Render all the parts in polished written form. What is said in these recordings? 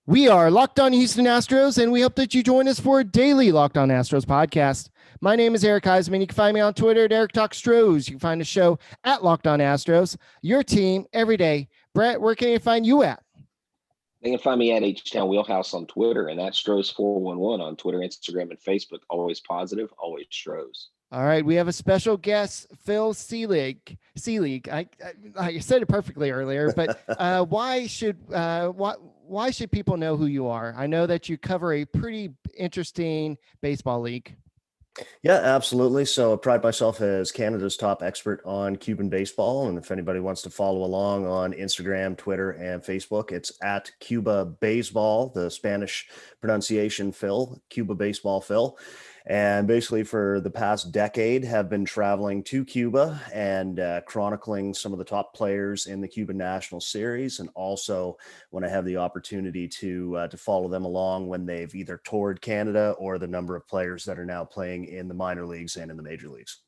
We are Locked On Houston Astros, and we hope that you join us for a daily Locked On Astros podcast. My name is Eric Heisman. You can find me on Twitter at Eric Talk Stros. You can find the show at Locked On Astros, your team every day. Brett, where can you find you at? They can find me at H-Town Wheelhouse on Twitter and at Stros411 on Twitter, Instagram, and Facebook. Always positive, always Stros. All right, we have a special guest, Phil Selig. I said it perfectly earlier, but why should people know who you are? I know that you cover a pretty interesting baseball league. Yeah, absolutely. So I pride myself as Canada's top expert on Cuban baseball. And if anybody wants to follow along on Instagram, Twitter, and Facebook, it's at Cuba Beisball, the Spanish pronunciation Phil, Cuba Baseball Phil. And basically for the past decade have been traveling to Cuba and chronicling some of the top players in the Cuban National Series. And also when I have the opportunity to follow them along when they've either toured Canada or the number of players that are now playing in the minor leagues and in the major leagues.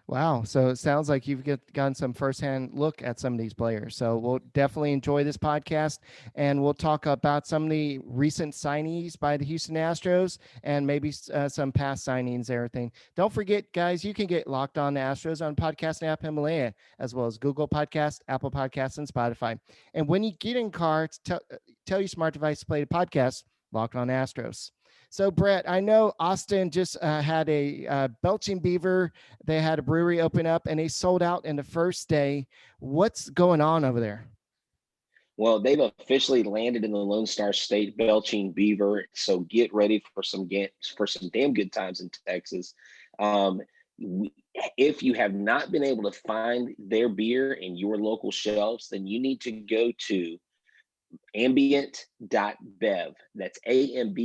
Wow. So it sounds like you've gotten some firsthand look at some of these players. So we'll definitely enjoy this podcast, and we'll talk about some of the recent signings by the Houston Astros and maybe some past signings, everything. Don't forget, guys, you can get Locked On Astros on podcast app Himalaya, as well as Google Podcast, Apple Podcasts, and Spotify. And when you get in car, tell your smart device to play the podcast, Locked On Astros. So, Brett, I know Austin just had a Belching Beaver. They had a brewery open up, and they sold out in the first day. What's going on over there? Well, they've officially landed in the Lone Star State Belching Beaver. So get ready for some damn good times in Texas. If you have not been able to find their beer in your local shelves, then you need to go to ambient.bev. That's AMBIENTE.bev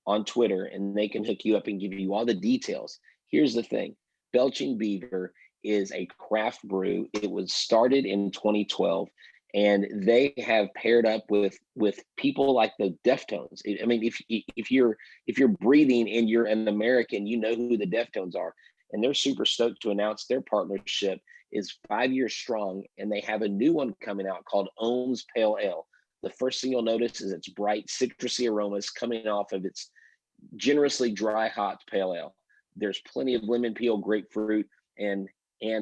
on Twitter, and they can hook you up and give you all the details. Here's the thing. Belching Beaver is a craft brew. It was started in 2012, and they have paired up with people like the Deftones. I mean, if you're breathing and you're an American, you know who the Deftones are, and they're super stoked to announce their partnership is 5 years strong, and they have a new one coming out called Ohm's Pale Ale. The first thing you'll notice is its bright citrusy aromas coming off of its generously dry hot pale ale. There's plenty of lemon peel, grapefruit, and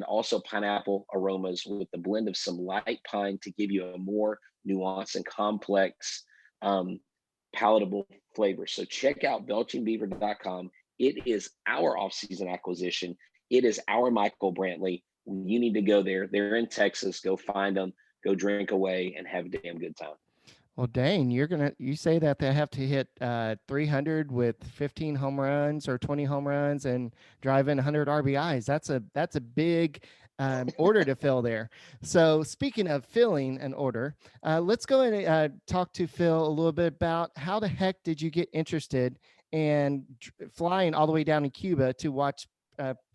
also pineapple aromas with the blend of some light pine to give you a more nuanced and complex, palatable flavor. So check out belchingbeaver.com. It is our off-season acquisition. It is our Michael Brantley. You need to go there. They're in Texas. Go find them. Go drink away and have a damn good time. Well, dang, you say that they have to hit 300 with 15 home runs or 20 home runs and drive in 100 RBIs. That's a big order to fill there. So speaking of filling an order, let's go and talk to Phil a little bit about how the heck did you get interested in flying all the way down to Cuba to watch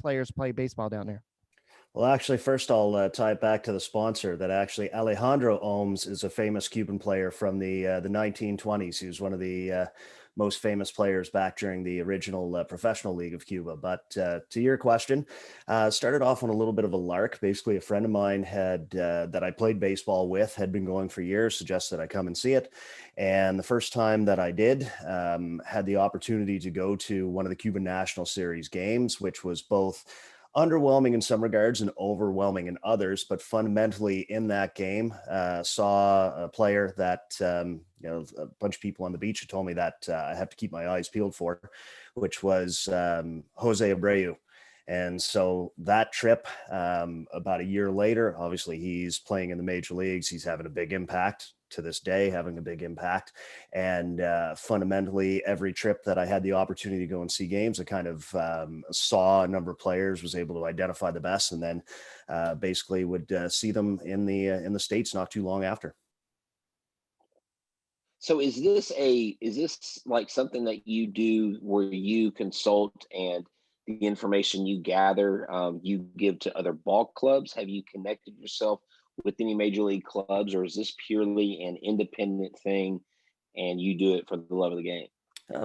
players play baseball down there? Well, actually, first I'll tie it back to the sponsor that actually Alejandro Ohms is a famous Cuban player from the 1920s. He was one of the most famous players back during the original professional league of Cuba. But to your question, started off on a little bit of a lark. Basically, a friend of mine that I played baseball with had been going for years, suggested I come and see it. And the first time that I did, had the opportunity to go to one of the Cuban National Series games, which was both underwhelming in some regards and overwhelming in others, but fundamentally in that game, saw a player that, a bunch of people on the beach had told me that I have to keep my eyes peeled for, which was Jose Abreu. And so that trip, about a year later, obviously he's playing in the major leagues. He's having a big impact to this day, having a big impact. And fundamentally, every trip that I had the opportunity to go and see games, I kind of saw a number of players, was able to identify the best, and then basically would see them in the States not too long after. So is this like something that you do where you consult and the information you gather, you give to other ball clubs? Have you connected yourself with any major league clubs, or is this purely an independent thing and you do it for the love of the game?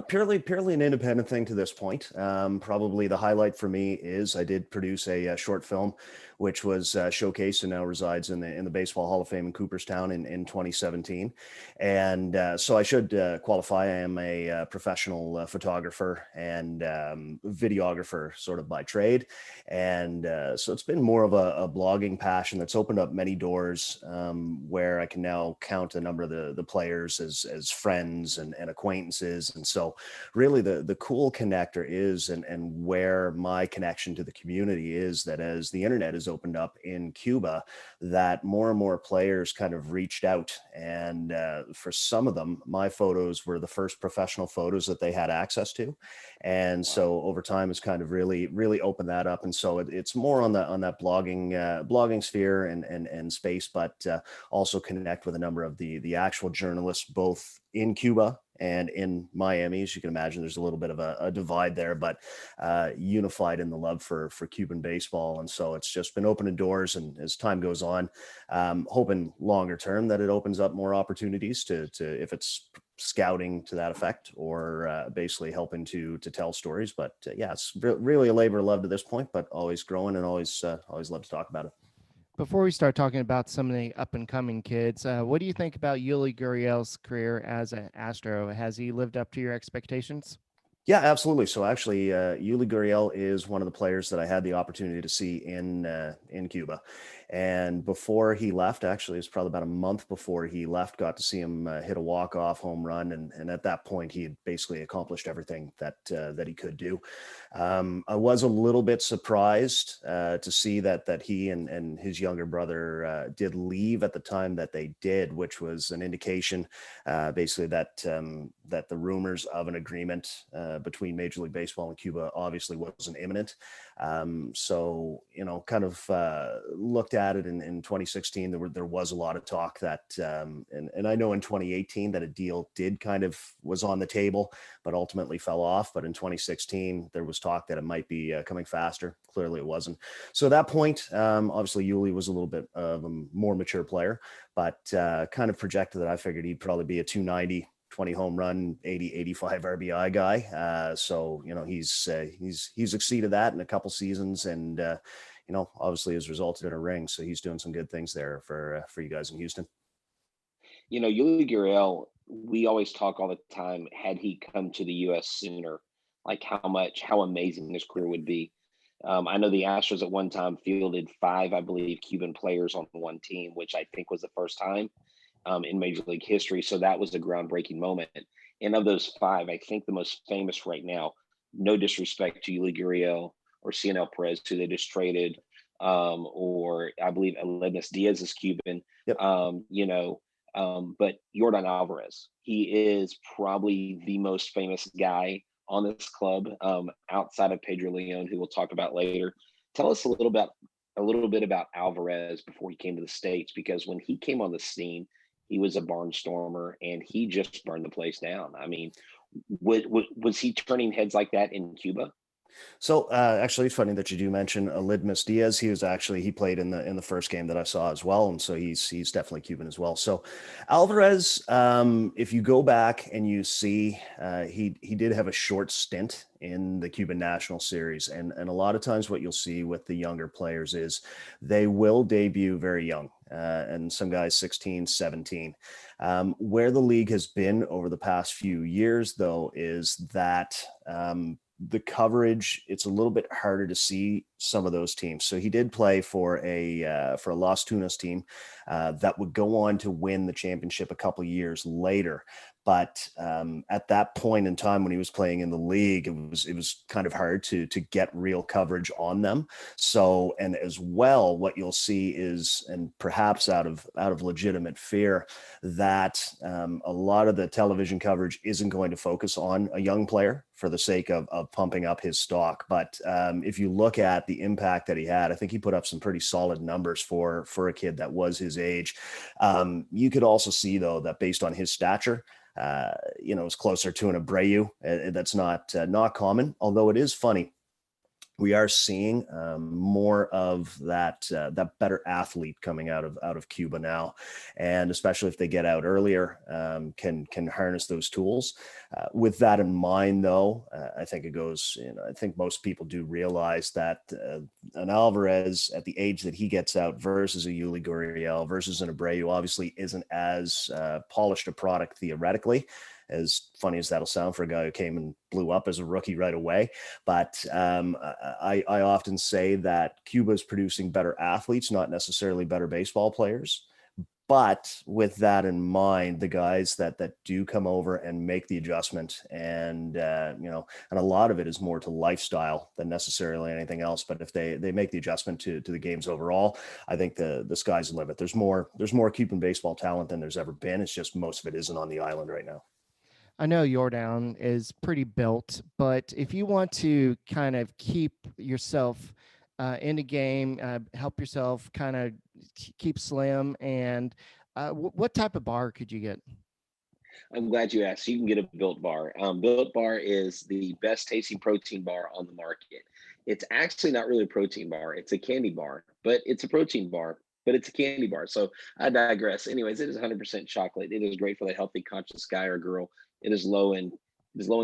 Purely an independent thing to this point. Probably the highlight for me is I did produce a short film, which was showcased and now resides in the Baseball Hall of Fame in Cooperstown in 2017. And so I should qualify. I am a professional photographer and videographer, sort of by trade. And so it's been more of a blogging passion that's opened up many doors, where I can now count a number of the players as friends and acquaintances. And so really the cool connector is, and where my connection to the community is, that as the internet has opened up in Cuba, that more and more players kind of reached out. And for some of them, my photos were the first professional photos that they had access to. And so over time has kind of really opened that up. And so it's more on that blogging sphere and space, but also connect with a number of the actual journalists, both in Cuba and in Miami. As you can imagine, there's a little bit of a divide there, but unified in the love for Cuban baseball. And so it's just been opening doors. And as time goes on, hoping longer term that it opens up more opportunities to if it's scouting to that effect, or basically helping to tell stories. But yeah, it's really a labor of love to this point, but always growing, and always love to talk about it. Before we start talking about some of the up and coming kids, what do you think about Yuli Gurriel's career as an Astro? Has he lived up to your expectations? Yeah, absolutely. So actually, Yuli Gurriel is one of the players that I had the opportunity to see in Cuba. And before he left, actually, it's probably about a month before he left, got to see him hit a walk-off home run. And at that point, he had basically accomplished everything that he could do. I was a little bit surprised to see that he and his younger brother did leave at the time that they did, which was an indication, basically, that the rumors of an agreement between Major League Baseball and Cuba obviously wasn't imminent. So, kind of looked at it in 2016. There was a lot of talk that, and I know in 2018 that a deal was on the table, but ultimately fell off. But in 2016, there was talk that it might be coming faster. Clearly it wasn't. So at that point, obviously Yuli was a little bit of a more mature player, but kind of projected that I figured he'd probably be a 290, 20 home run, 85 RBI guy. So, he's exceeded that in a couple seasons, and, obviously has resulted in a ring. So he's doing some good things there for you guys in Houston. Yuli Gurriel, we always talk all the time, had he come to the U.S. sooner, like how amazing his career would be. I know the Astros at one time fielded 5, I believe, Cuban players on one team, which I think was the first time in Major League history. So that was a groundbreaking moment. And of those 5, I think the most famous right now, no disrespect to Yuli Gurriel or CNL Perez, who they just traded, or I believe Aldmeys Diaz is Cuban. Yep. But Yordan Alvarez, he is probably the most famous guy on this club, outside of Pedro Leon, who we'll talk about later. Tell us a little bit about Alvarez before he came to the States, because when he came on the scene, he was a barnstormer and he just burned the place down. I mean, was he turning heads like that in Cuba? So actually, it's funny that you do mention Aldmeys Diaz. He played in the first game that I saw as well, and so he's definitely Cuban as well. So Alvarez, if you go back and you see, he did have a short stint in the Cuban National Series, and a lot of times what you'll see with the younger players is they will debut very young, and some guys 16, 17. Where the league has been over the past few years, though, is that the coverage, it's a little bit harder to see some of those teams. So he did play for a Las Tunas team that would go on to win the championship a couple of years later. But at that point in time when he was playing in the league, it was kind of hard to get real coverage on them. So, and as well, what you'll see is, and perhaps out of legitimate fear, that a lot of the television coverage isn't going to focus on a young player for the sake of pumping up his stock. But if you look at the impact that he had, I think he put up some pretty solid numbers for a kid that was his age. You could also see, though, that based on his stature, it's closer to an Abreu. That's not common, although it is funny. we are seeing more of that better athlete coming out of Cuba now, and especially if they get out earlier, can harness those tools. With that in mind, though, I think it goes. I think most people do realize that an Alvarez at the age that he gets out versus a Yuli Gurriel versus an Abreu obviously isn't as polished a product theoretically. As funny as that'll sound for a guy who came and blew up as a rookie right away. But I often say that Cuba's producing better athletes, not necessarily better baseball players. But with that in mind, the guys that do come over and make the adjustment, and and a lot of it is more to lifestyle than necessarily anything else. But if they make the adjustment to the games overall, I think the sky's the limit. There's more Cuban baseball talent than there's ever been. It's just most of it isn't on the island right now. I know Yordown is pretty built, but if you want to kind of keep yourself in the game, help yourself kind of keep slim, and what type of bar could you get? I'm glad you asked. You can get a Built Bar. Built Bar is the best tasting protein bar on the market. It's actually not really a protein bar. It's a candy bar, but it's a protein bar, but it's a candy bar. So I digress. Anyways, it is 100% chocolate. It is great for the healthy, conscious guy or girl. It is low in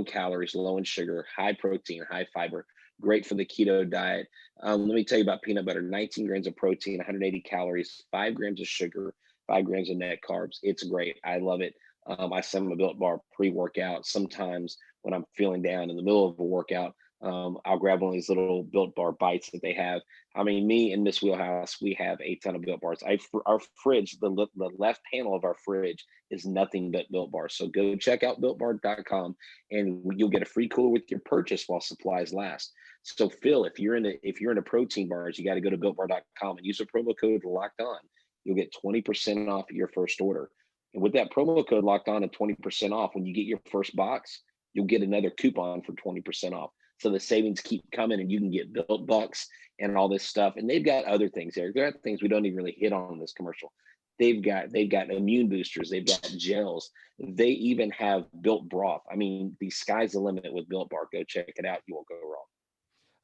calories, low in sugar, high protein, high fiber. Great for the keto diet. Let me tell you about peanut butter. 19 grams of protein, 180 calories, 5 grams of sugar, 5 grams of net carbs. It's great. I love it. I send them a Built Bar pre-workout. Sometimes when I'm feeling down in the middle of a workout, I'll grab one of these little Built Bar bites that they have. I mean, me and Miss Wheelhouse, we have a ton of Built Bars. Our fridge, the left panel of our fridge is nothing but Built Bars. So go check out BuiltBar.com, and you'll get a free cooler with your purchase while supplies last. So Phil, if you're into protein bars, you got to go to BuiltBar.com and use the promo code Locked On. You'll get 20% off your first order. And with that promo code Locked On and 20% off, when you get your first box, you'll get another coupon for 20% off. So the savings keep coming, and you can get Built Bucks and all this stuff. And they've got other things there. There are things we don't even really hit on in this commercial. They've got immune boosters. They've got gels. They even have Built broth. I mean, the sky's the limit with Built Bar. Go check it out. You won't go wrong.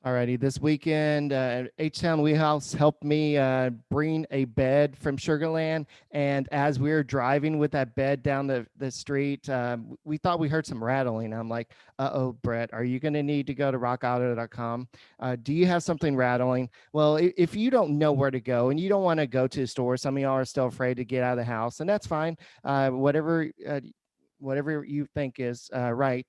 Alrighty, this weekend, H-Town Wheelhouse helped me bring a bed from Sugarland, and as we were driving with that bed down the street, we thought we heard some rattling. I'm like, uh-oh, Brett, are you going to need to go to rockauto.com? Do you have something rattling? Well, if you don't know where to go and you don't want to go to the store, some of y'all are still afraid to get out of the house, and that's fine. Whatever you think is right.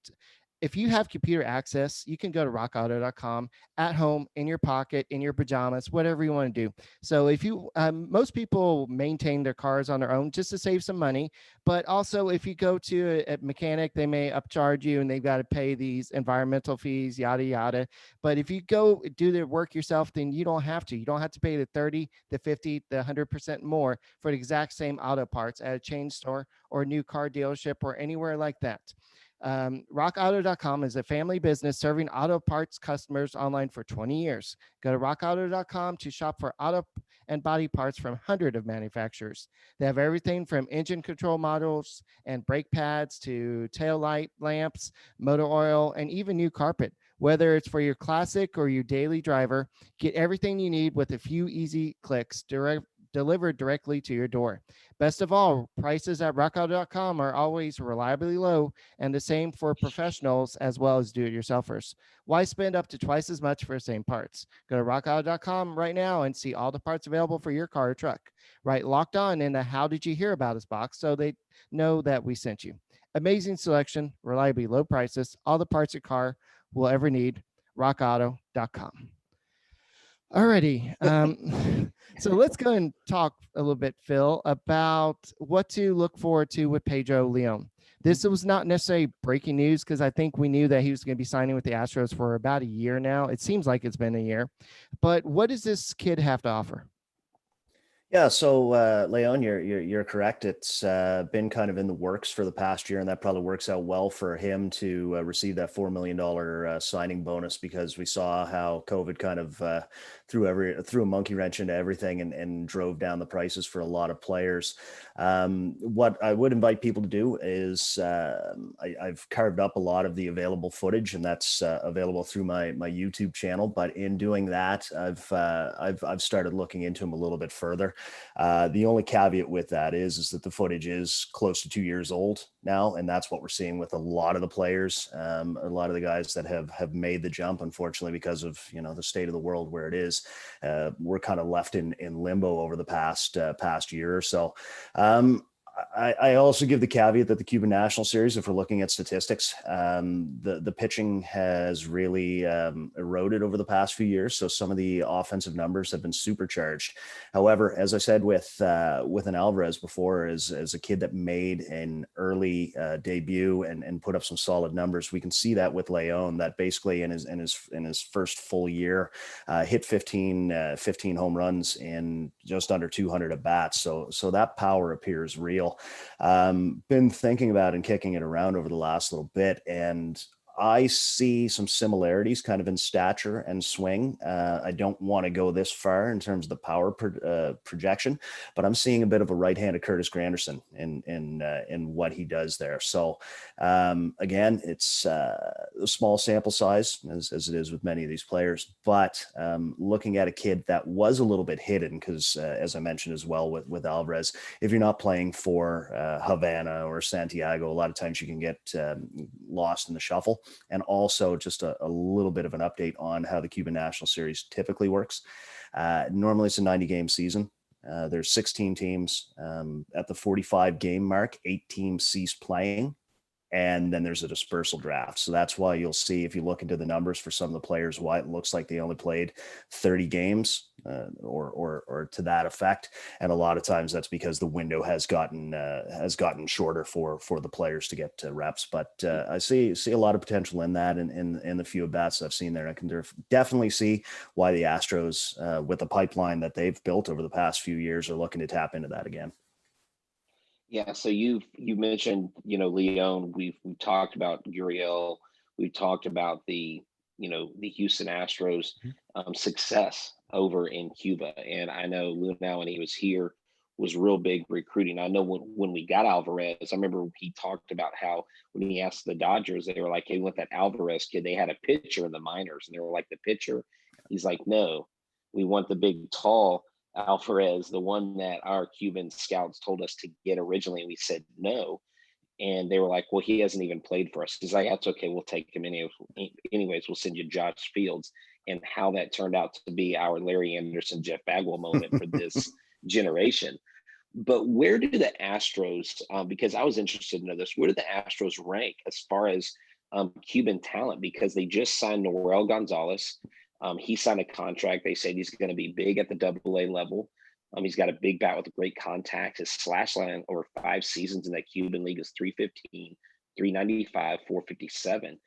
If you have computer access, you can go to rockauto.com at home, in your pocket, in your pajamas, whatever you want to do. So if you, most people maintain their cars on their own just to save some money. But also if you go to a mechanic, they may upcharge you and they've got to pay these environmental fees, yada, yada. But if you go do the work yourself, then you don't have to. You don't have to pay the 30, the 50, the 100% more for the exact same auto parts at a chain store or a new car dealership or anywhere like that. RockAuto.com is a family business serving auto parts customers online for 20 years. Go to RockAuto.com to shop for auto and body parts from hundreds of manufacturers. They have everything from engine control models and brake pads to tail light lamps, motor oil, and even new carpet. Whether it's for your classic or your daily driver, get everything you need with a few easy clicks delivered directly to your door. Best of all, prices at rockauto.com are always reliably low, and the same for professionals as well as do-it-yourselfers. Why spend up to twice as much for the same parts? Go to rockauto.com right now and see all the parts available for your car or truck. Write Locked On in the How Did You Hear About Us box so they know that we sent you. Amazing selection, reliably low prices, all the parts your car will ever need. rockauto.com. Alrighty. So let's go and talk a little bit, Phil, about what to look forward to with Pedro Leon. This was not necessarily breaking news because I think we knew that he was going to be signing with the Astros for about a year now. It seems like it's been a year. But what does this kid have to offer? Yeah, so Leon, you're correct. It's been kind of in the works for the past year, and that probably works out well for him to receive that $4 million signing bonus, because we saw how COVID kind of threw a monkey wrench into everything and drove down the prices for a lot of players. What I would invite people to do is I've carved up a lot of the available footage, and that's available through my YouTube channel. But in doing that, I've started looking into them a little bit further. The only caveat with that is that the footage is close to 2 years old now, and that's what we're seeing with a lot of the players, a lot of the guys that have made the jump. Unfortunately, because of the state of the world where it is, we're kind of left in limbo over the past year or so. I also give the caveat that the Cuban National Series, if we're looking at statistics, the pitching has really eroded over the past few years. So some of the offensive numbers have been supercharged. However, as I said with an Alvarez before, as a kid that made an early debut and put up some solid numbers, we can see that with Leon, that basically in his first full year, hit 15 home runs in just under 200 at bats. So that power appears real. Been thinking about and kicking it around over the last little bit, and I see some similarities kind of in stature and swing. I don't want to go this far in terms of the power projection, but I'm seeing a bit of a right-handed Curtis Granderson in what he does there. So again, it's a small sample size as it is with many of these players, but looking at a kid that was a little bit hidden because as I mentioned as well with Alvarez, if you're not playing for Havana or Santiago, a lot of times you can get lost in the shuffle. And also just a little bit of an update on how the Cuban National Series typically works. Normally it's a 90-game season. There's 16 teams. At the 45 game mark, 8 teams cease playing. And then there's a dispersal draft. So that's why you'll see, if you look into the numbers for some of the players, why it looks like they only played 30 games or to that effect. And a lot of times that's because the window has gotten shorter for the players to get reps. But I see a lot of potential in that, and in the few at-bats I've seen there. I can definitely see why the Astros, with the pipeline that they've built over the past few years, are looking to tap into that again. Yeah, so you mentioned, Leon. We've talked about Gurriel. We've talked about the Houston Astros success over in Cuba, and I know Luna when he was here was real big recruiting. I know when we got Alvarez, I remember he talked about how when he asked the Dodgers, they were like, "Hey, with that Alvarez kid, they had a pitcher in the minors," and they were like, "The pitcher?" He's like, "No, we want the big tall Alvarez, the one that our Cuban scouts told us to get originally." And we said no. And they were like, "Well, he hasn't even played for us." He's like, "That's okay. We'll take him anyways. We'll send you Josh Fields." And how that turned out to be our Larry Anderson, Jeff Bagwell moment for this generation. But where do the Astros, because I was interested to know this, where do the Astros rank as far as Cuban talent? Because they just signed Norel Gonzales. He signed a contract. They said he's going to be big at the AA level. He's got a big bat with a great contact. His slash line over 5 seasons in that Cuban league is 315, 395, 457.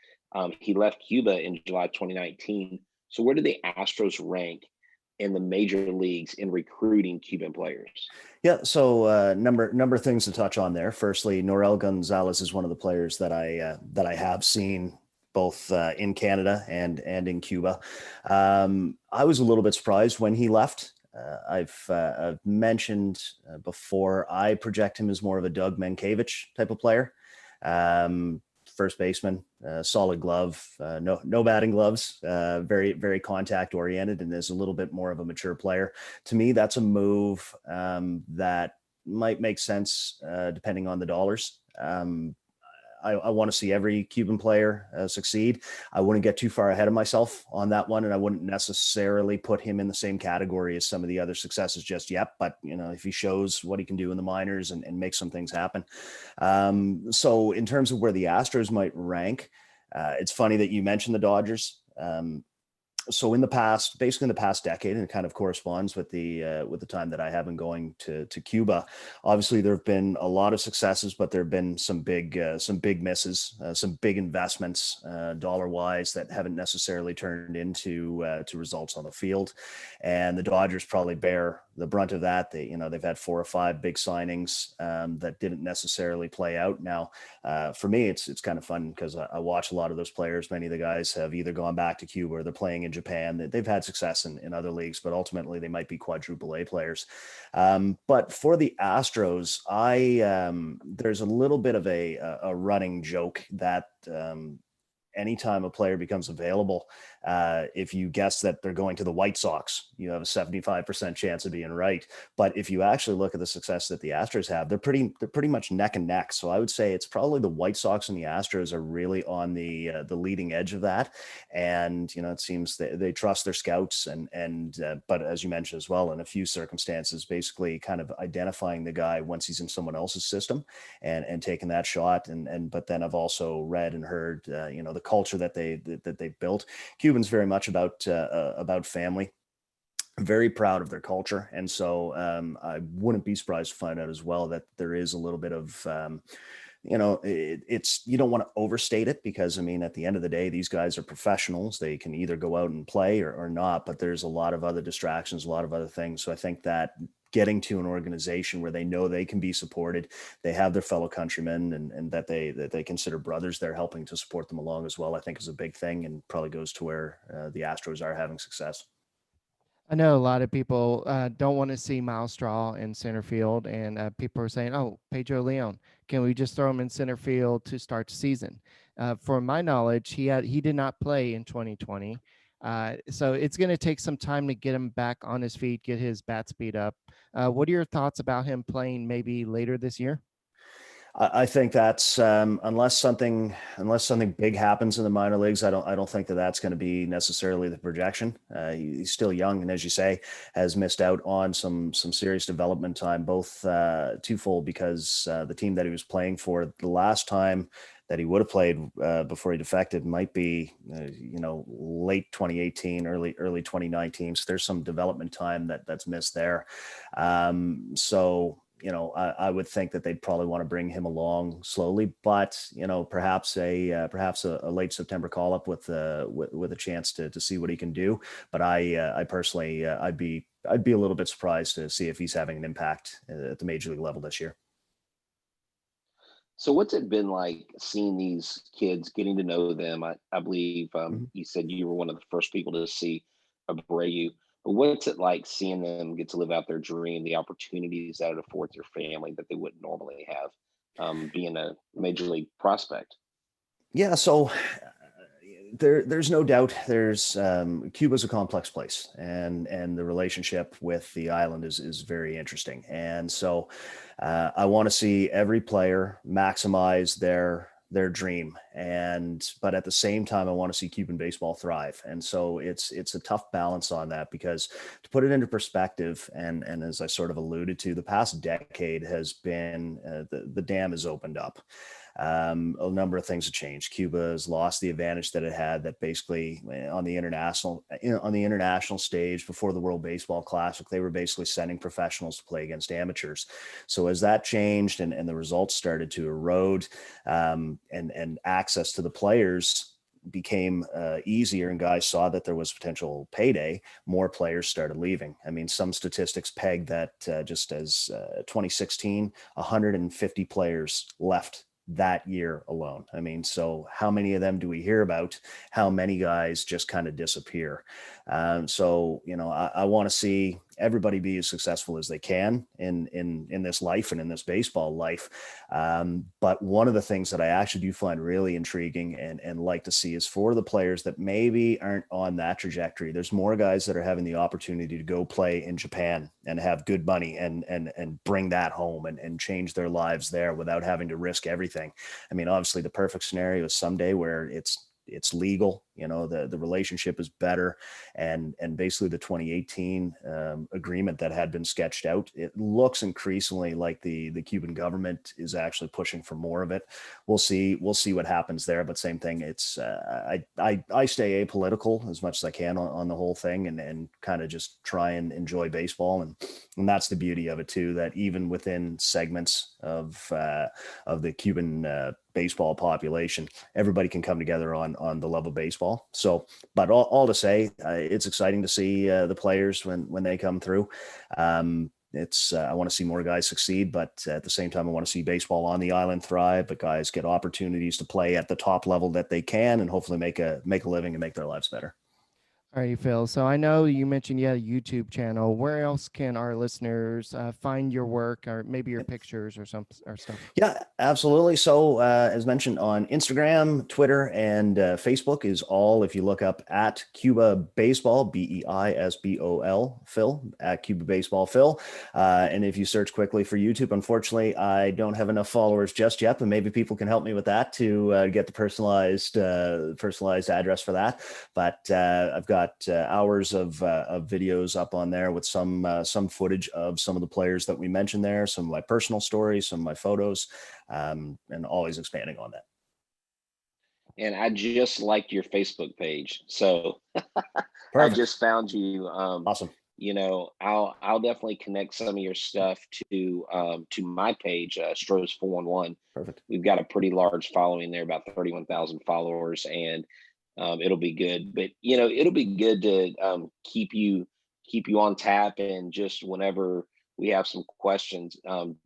He left Cuba in July 2019. So where do the Astros rank in the major leagues in recruiting Cuban players? Yeah, so number of things to touch on there. Firstly, Norel Gonzales is one of the players that I have seen both in Canada and in Cuba. I was a little bit surprised when he left. I've mentioned before, I project him as more of a Doug Mankiewicz type of player. First baseman, solid glove, no batting gloves, very, very contact oriented, and is a little bit more of a mature player. To me, that's a move that might make sense depending on the dollars. I want to see every Cuban player succeed. I wouldn't get too far ahead of myself on that one, and I wouldn't necessarily put him in the same category as some of the other successes just yet. But if he shows what he can do in the minors and make some things happen. So in terms of where the Astros might rank, it's funny that you mentioned the Dodgers. So in the past, basically in the past decade, and it kind of corresponds with the time that I have been going to Cuba. Obviously, there have been a lot of successes, but there have been some big misses, some big investments, dollar wise, that haven't necessarily turned into to results on the field. And the Dodgers probably bear the brunt of that. They've had 4 or 5 big signings that didn't necessarily play out. Now, for me, it's kind of fun because I watch a lot of those players. Many of the guys have either gone back to Cuba or they're playing in Japan. They've had success in other leagues, but ultimately they might be quadruple A players. But for the Astros, there's a little bit of a running joke that anytime a player becomes available, if you guess that they're going to the White Sox, you have a 75% chance of being right. But if you actually look at the success that the Astros have, they're pretty much neck and neck. So I would say it's probably the White Sox and the Astros are really on the leading edge of that. And it seems they trust their scouts but as you mentioned as well, in a few circumstances, basically kind of identifying the guy once he's in someone else's system and taking that shot. But then I've also read and heard the culture that they've built. Cuban's very much about family, very proud of their culture. And so I wouldn't be surprised to find out as well that there is a little bit of, you don't want to overstate it because, at the end of the day, these guys are professionals. They can either go out and play or not, but there's a lot of other distractions, a lot of other things. So I think that getting to an organization where they know they can be supported, they have their fellow countrymen and that they consider brothers, they're helping to support them along as well, I think is a big thing and probably goes to where the Astros are having success. I know a lot of people don't want to see Miles Straw in center field, and people are saying, "Oh, Pedro Leon, can we just throw him in center field to start the season?" For my knowledge, he did not play in 2020, so it's going to take some time to get him back on his feet, get his bat speed up. What are your thoughts about him playing maybe later this year? I think that's unless something big happens in the minor leagues, I don't think that's going to be necessarily the projection. He's still young, and as you say, has missed out on some serious development time, both twofold because the team that he was playing for the last time that he would have played before he defected might be late 2018, early 2019. So there's some development time that's missed there. I would think that they'd probably want to bring him along slowly, but perhaps a late September call up with a chance to see what he can do. But I personally, I'd be a little bit surprised to see if he's having an impact at the major league level this year. So what's it been like seeing these kids, getting to know them? I believe you said you were one of the first people to see Abreu. But what's it like seeing them get to live out their dream, the opportunities that it affords their family that they wouldn't normally have, being a major league prospect? Yeah, so there's no doubt. Cuba's a complex place, and the relationship with the island is very interesting. And so I want to see every player maximize their dream, but at the same time I want to see Cuban baseball thrive. And so it's a tough balance on that, because to put it into perspective, and as I sort of alluded to, the past decade has been the dam has opened up. A number of things have changed. Cuba has lost the advantage that it had, that basically on the international stage before the World Baseball Classic, they were basically sending professionals to play against amateurs. So as that changed and the results started to erode, and access to the players became easier, and guys saw that there was potential payday, more players started leaving. Some statistics peg that just as 2016, 150 players left that year alone. So how many of them do we hear about? How many guys just kind of disappear? I want to see everybody be as successful as they can in this life and in this baseball life. But one of the things that I actually do find really intriguing and like to see is for the players that maybe aren't on that trajectory. There's more guys that are having the opportunity to go play in Japan and have good money and bring that home and change their lives there without having to risk everything. Obviously the perfect scenario is someday where it's legal, the relationship is better. And basically the 2018 agreement that had been sketched out, it looks increasingly like the Cuban government is actually pushing for more of it. We'll see what happens there, but same thing. It's I stay apolitical as much as I can on the whole thing and kind of just try and enjoy baseball. And that's the beauty of it too, that even within segments of the Cuban baseball population, everybody can come together on the love of baseball. baseball. So, but all to say, it's exciting to see the players when they come through. It's I want to see more guys succeed, but at the same time, I want to see baseball on the island thrive. But guys get opportunities to play at the top level that they can, and hopefully make a living and make their lives better. All right, Phil. So I know you mentioned you had a YouTube channel. Where else can our listeners find your work, or maybe your pictures or stuff? Yeah, absolutely. So as mentioned on Instagram, Twitter, and Facebook is all, if you look up at Cuba Beisball, Beisbol, Phil, at Cuba Baseball Phil. And if you search quickly for YouTube, unfortunately, I don't have enough followers just yet, but maybe people can help me with that to get the personalized address for that. But I've got hours of videos up on there with some footage of some of the players that we mentioned there, some of my personal stories, some of my photos, and always expanding on that. And I just liked your Facebook page, so I Perfect. just found you. Awesome. You know, I'll definitely connect some of your stuff to my page, Stros 411. Perfect. We've got a pretty large following there, about 31,000 followers, and it'll be good. But you know, it'll be good to keep you on tap, and just whenever we have some questions,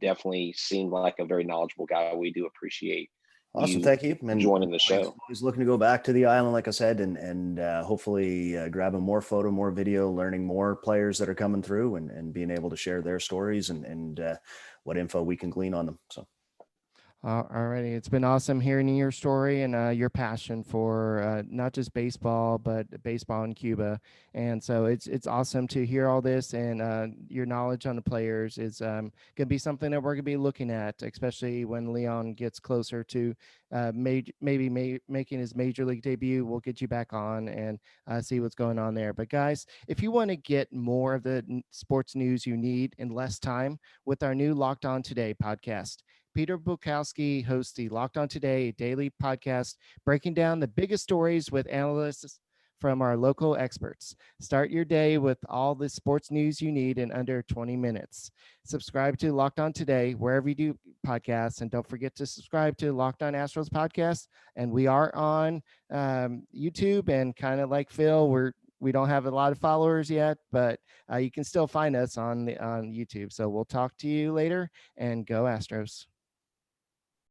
definitely seemed like a very knowledgeable guy. We do appreciate Awesome. you Thank you. And joining the show. always looking to go back to the island, like I said, and hopefully grabbing more photo, more video, learning more players that are coming through, and being able to share their stories and what info we can glean on them. So. Alrighty, it's been awesome hearing your story and your passion for not just baseball, but baseball in Cuba. And so it's awesome to hear all this, and your knowledge on the players is going to be something that we're going to be looking at, especially when Leon gets closer to making his major league debut. We'll get you back on and see what's going on there. But guys, if you want to get more of the sports news you need in less time with our new Locked On Today podcast, Peter Bukowski hosts the Locked On Today daily podcast, breaking down the biggest stories with analysts from our local experts. Start your day with all the sports news you need in under 20 minutes. Subscribe to Locked On Today wherever you do podcasts, and don't forget to subscribe to Locked On Astros podcast. And we are on YouTube, and kind of like Phil, we don't have a lot of followers yet, but you can still find us on YouTube. So we'll talk to you later, and go Astros.